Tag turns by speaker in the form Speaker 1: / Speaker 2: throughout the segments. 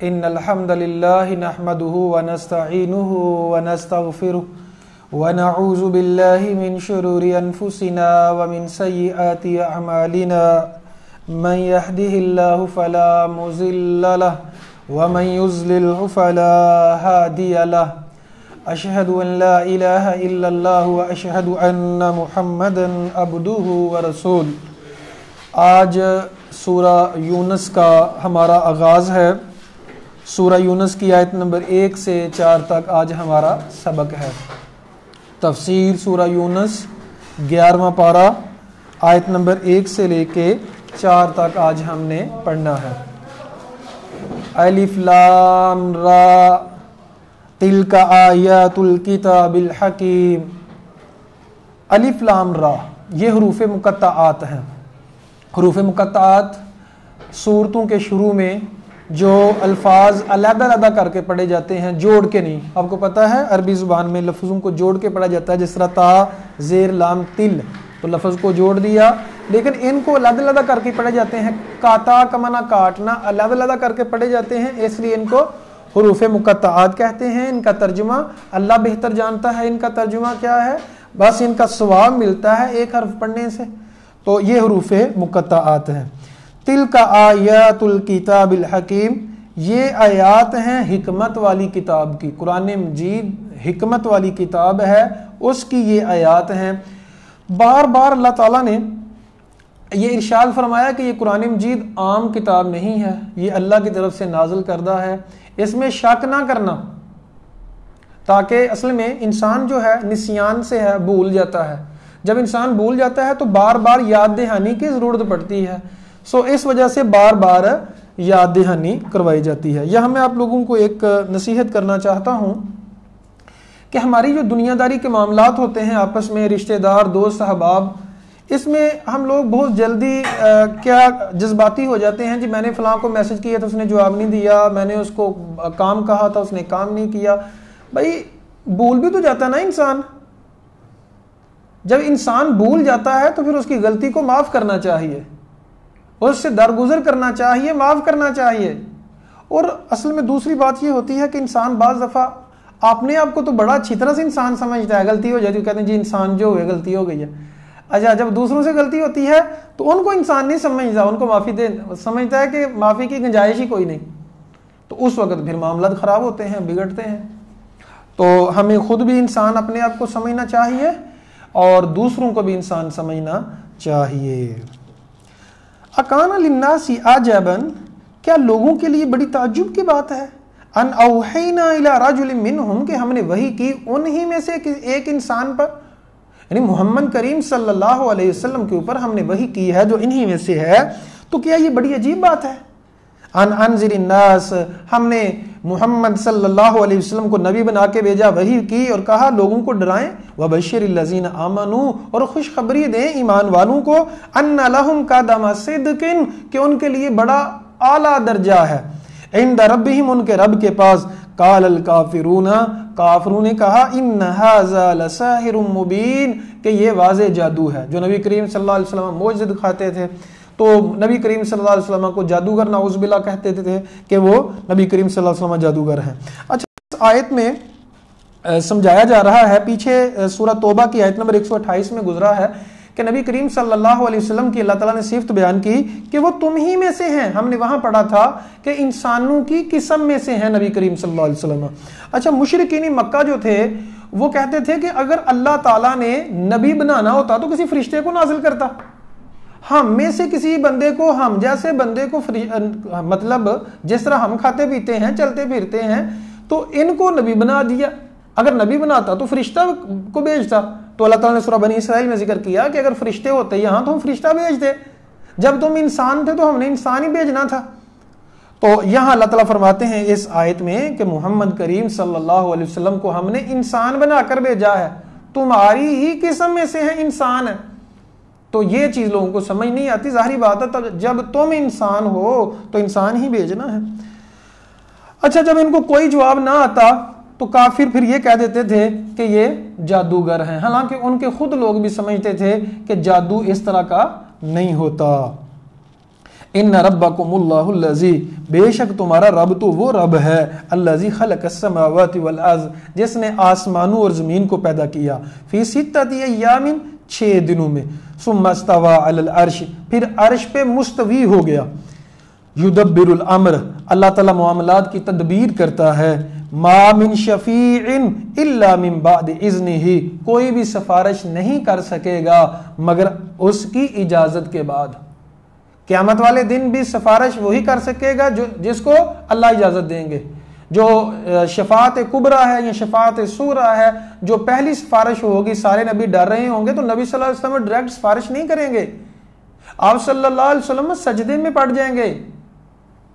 Speaker 1: إن الحمد لله نحمده ونستعينه ونستغفره ونعوذ بالله من شرور أنفسنا ومن سيئات أعمالنا من يهده الله فلا مضل له ومن يضلل فلا هادي له أشهد أن لا إله إلا الله وأشهد أن محمدا عبده ورسوله۔ آج سورہ یونس کا ہمارا آغاز ہے۔ سورہ یونس کی آیت نمبر 1 سے 4 تک آج ہمارا سبق ہے۔ تفسیر سورہ یونس 11واں پارہ آیت نمبر 1 سے لے کے 4 تک آج ہم نے پڑھنا ہے۔ الف لام را تلک آیات الکتاب الحکیم۔ الف لام را یہ حروف مقطعات ہیں۔ حروف مقطعات سورتوں کے شروع میں جو الفاظ علیحدہ علیحدہ کر کے پڑھے جاتے ہیں، جوڑ کے نہیں۔ آپ کو پتہ ہے عربی زبان میں لفظوں کو جوڑ کے پڑھا جاتا ہے، جس طرح تا زیر لام تل، تو لفظ کو جوڑ دیا، لیکن ان کو علیحدہ علیحدہ کر کے پڑھے جاتے ہیں۔ کاتا کا معنی کاٹنا، علیحدہ علیحدہ کر کے پڑھے جاتے ہیں، اس لیے ان کو حروف مقطعات کہتے ہیں۔ ان کا ترجمہ اللہ بہتر جانتا ہے، ان کا ترجمہ کیا ہے، بس ان کا ثواب ملتا ہے ایک حرف پڑھنے سے، تو یہ حروف مقطعات ہیں۔ تلک آیات الکتاب الحکیم، یہ آیات ہیں حکمت والی کتاب کی۔ قرآن مجید حکمت والی کتاب ہے، اس کی یہ آیات ہیں۔ بار بار اللہ تعالیٰ نے یہ ارشاد فرمایا کہ یہ قرآن مجید عام کتاب نہیں ہے، یہ اللہ کی طرف سے نازل کردہ ہے، اس میں شک نہ کرنا، تاکہ اصل میں انسان جو ہے نسیان سے ہے، بھول جاتا ہے۔ جب انسان بھول جاتا ہے تو بار بار یاد دہانی کی ضرورت پڑتی ہے، سو اس وجہ سے بار بار یاد دہانی کروائی جاتی ہے۔ یہاں میں آپ لوگوں کو ایک نصیحت کرنا چاہتا ہوں کہ ہماری جو دنیا داری کے معاملات ہوتے ہیں آپس میں، رشتہ دار، دوست، احباب، اس میں ہم لوگ بہت جلدی کیا جذباتی ہو جاتے ہیں۔ جی میں نے فلاں کو میسج کیا تو اس نے جواب نہیں دیا، میں نے اس کو کام کہا تھا اس نے کام نہیں کیا۔ بھائی بھول بھی تو جاتا نا انسان، جب انسان بھول جاتا ہے تو پھر اس کی غلطی کو معاف کرنا چاہیے، اس سے درگزر کرنا چاہیے، معاف کرنا چاہیے۔ اور اصل میں دوسری بات یہ ہوتی ہے کہ انسان بعض دفعہ اپنے آپ کو تو بڑا اچھی طرح سے انسان سمجھتا ہے، غلطی ہو جاتی ہے کہتے ہیں جی انسان جو ہوئے غلطی ہو گئی ہے۔ اچھا جب دوسروں سے غلطی ہوتی ہے تو ان کو انسان نہیں سمجھتا، ان کو معافی سمجھتا ہے کہ معافی کی گنجائش ہی کوئی نہیں، تو اس وقت پھر معاملات خراب ہوتے ہیں، بگڑتے ہیں۔ تو ہمیں خود بھی انسان اپنے آپ کو سمجھنا چاہیے اور دوسروں کو بھی انسان سمجھنا چاہیے۔ اکان للناس عجبا، کیا لوگوں کے لیے بڑی تعجب کی بات ہے، ان اوحینا الی رجل منہم، کہ ہم نے وحی کی انہی میں سے ایک انسان پر، یعنی محمد کریم صلی اللہ علیہ وسلم کے اوپر ہم نے وحی کی ہے جو انہی میں سے ہے، تو کیا یہ بڑی عجیب بات ہے۔ ان انذر الناس، ہم نے محمد صلی اللہ علیہ وسلم کو نبی بنا کے بھیجا، وحی کی اور کہا لوگوں کو ڈرائیں، وبشر الذین آمنوا، اور خوشخبری دیں ایمان والوں کو، ان لہم قدم صدق، کہ ان کے لیے بڑا اعلیٰ درجہ ہے، عند ربہم، ان کے رب کے پاس، قال الکافرون، کافروں نے کہا، ان ھذا لساحر مبین، کہ یہ واضح جادو ہے۔ جو نبی کریم صلی اللہ علیہ وسلم معجزے دکھاتے تھے تو نبی کریم صلی اللہ علیہ وسلم کو جادوگر نعوذ باللہ کہتے تھے کہ وہ نبی کریم صلی اللہ علیہ وسلم جادوگر ہیں۔ اچھا اس آیت میں سمجھایا جا رہا ہے، پیچھے سورہ توبہ کی آیت نمبر 128 میں گزرا ہے کہ نبی کریم صلی اللہ علیہ وسلم کی اللہ تعالیٰ نے صفت بیان کی کہ وہ تم ہی میں سے ہیں۔ ہم نے وہاں پڑھا تھا کہ انسانوں کی قسم میں سے ہیں نبی کریم صلی اللہ علیہ وسلم۔ اچھا مشرکین مکہ جو تھے وہ کہتے تھے کہ اگر اللہ تعالیٰ نے نبی بنانا ہوتا تو کسی فرشتے کو نازل کرتا، ہم میں سے کسی بندے کو، ہم جیسے بندے کو، مطلب جس طرح ہم کھاتے پیتے ہیں چلتے پھرتے ہیں، تو ان کو نبی بنا دیا۔ اگر نبی بناتا تو فرشتہ کو بھیجتا، تو اللہ تعالیٰ نے سورہ بنی اسرائیل میں ذکر کیا کہ اگر فرشتے ہوتے یہاں تو ہم فرشتہ بھیجتے، جب تم انسان تھے تو ہم نے انسان ہی بھیجنا تھا۔ تو یہاں اللہ تعالیٰ فرماتے ہیں اس آیت میں کہ محمد کریم صلی اللہ علیہ وسلم کو ہم نے انسان بنا کر بھیجا ہے، تمہاری ہی قسم میں سے ہے انسان ہے۔ تو یہ چیز لوگوں کو سمجھ نہیں آتی، ظاہری بات ہے جب تم انسان ہو تو انسان ہی بھیجنا ہے۔ اچھا جب ان کو کوئی جواب نہ آتا تو کافر پھر یہ کہہ دیتے تھے کہ یہ جادوگر ہیں، حالانکہ ان کے خود لوگ بھی سمجھتے تھے کہ جادو اس طرح کا نہیں ہوتا۔ ان ربکم اللہ الذی، بے شک تمہارا رب تو وہ رب ہے، الذی خلق السماوات والارض، جس نے آسمانوں اور زمین کو پیدا کیا، فی ستۃ ایام، 6 دنوں میں، ثم استوى علی العرش، پھر عرش پہ مستوی ہو گیا، یدبر الامر، اللہ تعالیٰ معاملات کی تدبیر کرتا ہے، ما من شفیع الا من بعد اذنہ، کوئی بھی سفارش نہیں کر سکے گا مگر اس کی اجازت کے بعد۔ قیامت والے دن بھی سفارش وہی کر سکے گا جس کو اللہ اجازت دیں گے۔ جو شفاعت کبریٰ ہے یا شفاعت صغریٰ ہے، جو پہلی سفارش ہوگی، سارے نبی ڈر رہے ہوں گے تو نبی صلی اللہ علیہ وسلم ڈائریکٹ سفارش نہیں کریں گے، آپ صلی اللہ علیہ وسلم سجدے میں پڑ جائیں گے،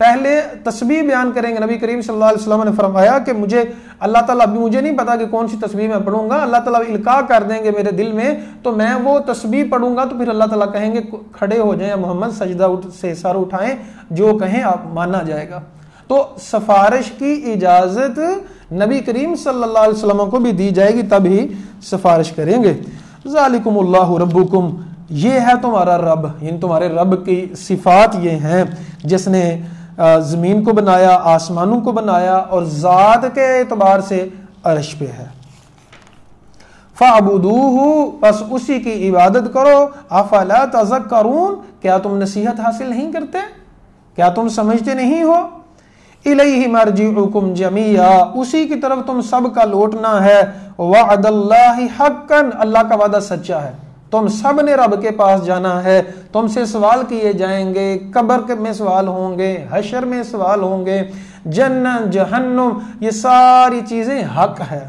Speaker 1: پہلے تسبیح بیان کریں گے۔ نبی کریم صلی اللہ علیہ وسلم نے فرمایا کہ مجھے اللہ تعالیٰ، ابھی مجھے نہیں پتا کہ کون سی تسبیح میں پڑھوں گا، اللہ تعالیٰ القاء کر دیں گے میرے دل میں تو میں وہ تسبیح پڑھوں گا، تو پھر اللہ تعالیٰ کہیں گے کھڑے ہو جائیں محمد، سجدہ سے سر اٹھائیں، جو کہیں آپ مانا جائے گا۔ تو سفارش کی اجازت نبی کریم صلی اللہ علیہ وسلم کو بھی دی جائے گی، تب ہی سفارش کریں گے۔ ذالکم اللہ ربکم، یہ ہے تمہارا رب، یعنی تمہارے رب کی صفات یہ ہیں، جس نے زمین کو بنایا، آسمانوں کو بنایا، اور ذات کے اعتبار سے عرش پہ ہے۔ فَعْبُدُوهُ، پس اسی کی عبادت کرو۔ افلا تذکرون، کیا تم نصیحت حاصل نہیں کرتے؟ کیا تم سمجھتے نہیں ہو؟ الیہ مرجعکم جمیعا، اسی کی طرف تم سب کا لوٹنا ہے۔ وعد اللہ حقا، اللہ کا وعدہ سچا ہے، تم سب نے رب کے پاس جانا ہے، تم سے سوال کیے جائیں گے، قبر میں سوال ہوں گے، حشر میں سوال ہوں گے، جنت جہنم، یہ ساری چیزیں حق ہے۔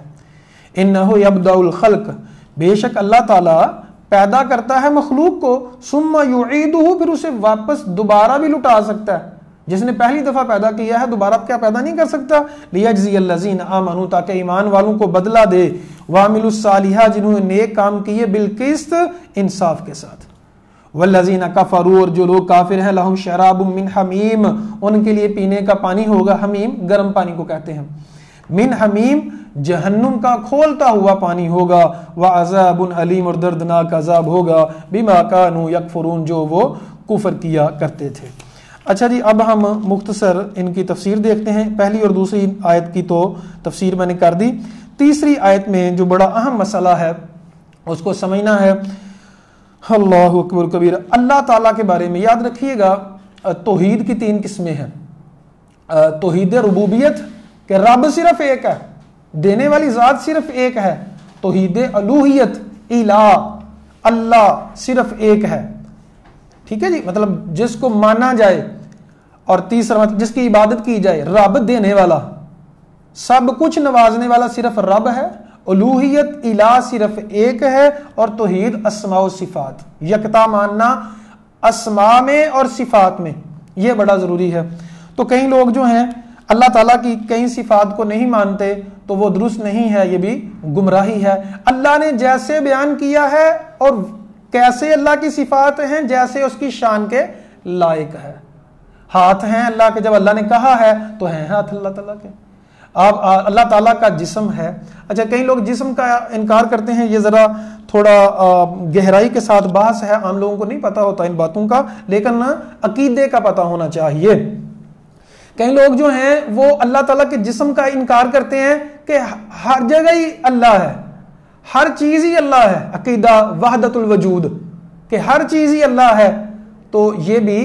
Speaker 1: انہ یبدأ الخلق، بے شک اللہ تعالیٰ پیدا کرتا ہے مخلوق کو، ثم یعیدہ، پھر اسے واپس دوبارہ بھی لٹا سکتا ہے۔ جس نے پہلی دفعہ پیدا کیا ہے دوبارہ کیا پیدا نہیں کر سکتا؟ لیجزی الذین آمنوا، تاکہ ایمان والوں کو بدلہ دے، وعملوا الصالحات، جنہوں نے نیک کام کیے، بالقسط، انصاف کے ساتھ۔ والذین کفروا، اور جو لوگ کافر ہیں، لہم شراب من حمیم، ان کے لیے پینے کا پانی ہوگا، حمیم گرم پانی کو کہتے ہیں، من حمیم جہنم کا کھولتا ہوا پانی ہوگا، وعذاب علیم، اور دردناک عذاب ہوگا، بما کانوا یکفرون، جو وہ کفر کیا کرتے تھے۔ اچھا جی، اب ہم مختصر ان کی تفسیر دیکھتے ہیں۔ پہلی اور دوسری آیت کی تو تفسیر میں نے کر دی، تیسری آیت میں جو بڑا اہم مسئلہ ہے اس کو سمجھنا ہے۔ اللہ اکبر کبیر، اللہ تعالیٰ کے بارے میں یاد رکھیے گا، توحید کی 3 قسمیں ہیں۔ توحید ربوبیت، کہ رب صرف ایک ہے، دینے والی ذات صرف ایک ہے۔ توحید الوہیت، الہ، اللہ صرف ایک ہے، ٹھیک ہے جی، مطلب جس کو مانا جائے۔ اور تیسرا مطلب جس کی عبادت کی جائے، رب دینے والا، سب کچھ نوازنے والا صرف رب ہے۔ الوہیت، الہ صرف ایک ہے، اور توحید اسماء و صفات، یکتا ماننا اسماء میں اور صفات میں، یہ بڑا ضروری ہے۔ تو کئی لوگ جو ہیں اللہ تعالیٰ کی کئی صفات کو نہیں مانتے، تو وہ درست نہیں ہے، یہ بھی گمراہی ہے۔ اللہ نے جیسے بیان کیا ہے اور کیسے اللہ کی صفات ہیں، جیسے اس کی شان کے لائق ہے۔ ہاتھ ہیں اللہ کے، جب اللہ نے کہا ہے تو ہیں ہاتھ اللہ تعالیٰ کے۔ آپ اللہ تعالیٰ کا جسم ہے۔ اچھا، کئی لوگ جسم کا انکار کرتے ہیں، یہ ذرا تھوڑا گہرائی کے ساتھ بحث ہے، عام لوگوں کو نہیں پتا ہوتا ان باتوں کا، لیکن عقیدے کا پتہ ہونا چاہیے۔ کئی لوگ جو ہیں وہ اللہ تعالیٰ کے جسم کا انکار کرتے ہیں کہ ہر جگہ ہی اللہ ہے، ہر چیز ہی اللہ ہے، عقیدہ وحدت الوجود، کہ ہر چیز ہی اللہ ہے، تو یہ بھی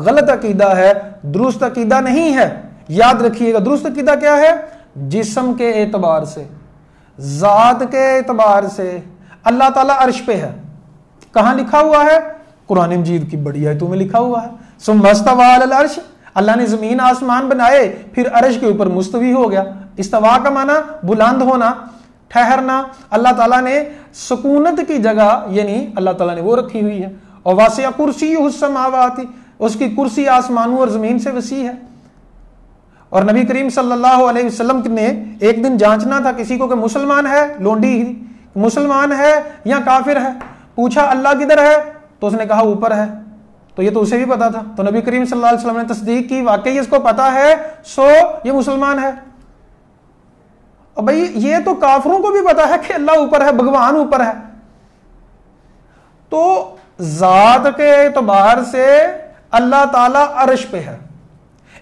Speaker 1: غلط عقیدہ ہے، درست عقیدہ نہیں ہے۔ یاد رکھیے گا، درست عقیدہ کیا ہے؟ جسم کے اعتبار سے، ذات کے اعتبار سے اللہ تعالیٰ عرش پہ ہے۔ کہاں لکھا ہوا ہے؟ قرآن مجید کی بڑی آیتوں میں لکھا ہوا ہے۔ ثم استوى علی العرش، اللہ نے زمین آسمان بنائے، پھر عرش کے اوپر مستوی ہو گیا۔ استوا کا معنی بلند ہونا، ٹھہرنا۔ اللہ تعالیٰ نے سکونت کی جگہ یعنی اللہ تعالیٰ نے وہ رکھی ہوئی ہے۔ اور واسع کرسیہ السماوات، اس کی کرسی آسمانوں اور زمین سے وسیع ہے۔ اور نبی کریم صلی اللہ علیہ وسلم نے ایک دن جانچنا تھا کسی کو کہ مسلمان ہے، لونڈی ہی مسلمان ہے یا کافر ہے۔ پوچھا اللہ کدھر ہے؟ تو اس نے کہا اوپر ہے۔ تو یہ تو اسے بھی پتا تھا، تو نبی کریم صلی اللہ علیہ وسلم نے تصدیق کی، واقعی اس کو پتا ہے، سو یہ مسلمان ہے۔ اور بھائی یہ تو کافروں کو بھی پتا ہے کہ اللہ اوپر ہے، بھگوان اوپر ہے۔ تو ذات کے اعتبار سے اللہ تعالیٰ عرش پہ ہے،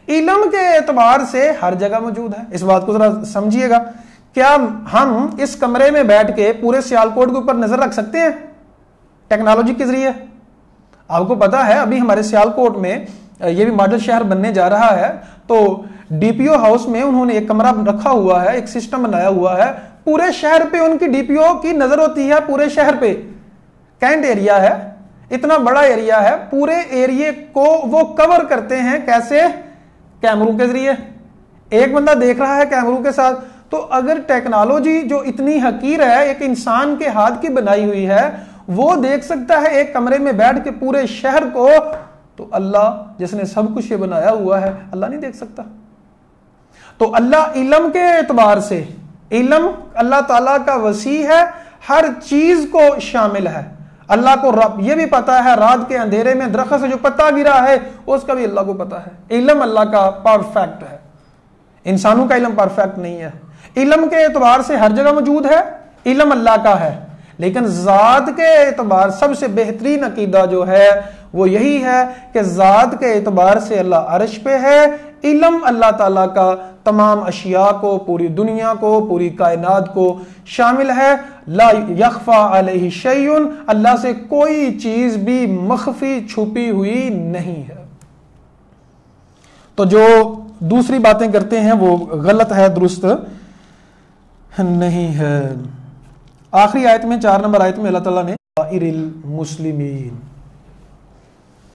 Speaker 1: علم کے اعتبار سے ہر جگہ موجود ہے۔ اس بات کو ذرا سمجھیے گا، کیا ہم اس کمرے میں بیٹھ کے پورے سیالکوٹ کے اوپر نظر رکھ سکتے ہیں ٹیکنالوجی کے ذریعے؟ آپ کو پتا ہے ابھی ہمارے سیالکوٹ میں یہ بھی ماڈل شہر بننے جا رہا ہے، تو ڈی پی او ہاؤس میں انہوں نے ایک کمرہ رکھا ہوا ہے، ایک سسٹم بنایا ہوا ہے، پورے شہر پہ ان کی ڈی پی او کی نظر ہوتی ہے، پورے شہر پہ۔ کینٹ ایریا ہے، اتنا بڑا ایریا ہے، پورے ایریے کو وہ کور کرتے ہیں، کیسے؟ کیمروں کے ذریعے۔ ایک بندہ دیکھ رہا ہے کیمروں کے ساتھ۔ تو اگر ٹیکنالوجی جو اتنی حقیر ہے، ایک انسان کے ہاتھ کی بنائی ہوئی ہے، وہ دیکھ سکتا ہے ایک کمرے میں بیٹھ کے پورے شہر کو، تو اللہ جس نے سب کچھ یہ بنایا ہوا ہے، اللہ نہیں دیکھ سکتا؟ تو اللہ علم کے اعتبار سے، علم اللہ تعالیٰ کا وسیع ہے، ہر چیز کو شامل ہے۔ اللہ کو یہ بھی پتا ہے رات کے اندھیرے میں درخت سے جو پتا گرا ہے اس کا بھی اللہ کو پتا ہے۔ علم اللہ کا پرفیکٹ ہے، انسانوں کا علم پرفیکٹ نہیں ہے۔ علم کے اعتبار سے ہر جگہ موجود ہے، علم اللہ کا ہے، لیکن ذات کے اعتبار سب سے بہترین عقیدہ جو ہے وہ یہی ہے کہ ذات کے اعتبار سے اللہ عرش پہ ہے، علم اللہ تعالیٰ کا تمام اشیاء کو، پوری دنیا کو، پوری کائنات کو شامل ہے۔ لا یخفی علیہ شیء، اللہ سے کوئی چیز بھی مخفی چھپی ہوئی نہیں ہے۔ تو جو دوسری باتیں کرتے ہیں وہ غلط ہے، درست نہیں ہے۔ آخری آیت میں 4 نمبر آیت میں اللہ تعالیٰ نے سائر المسلمین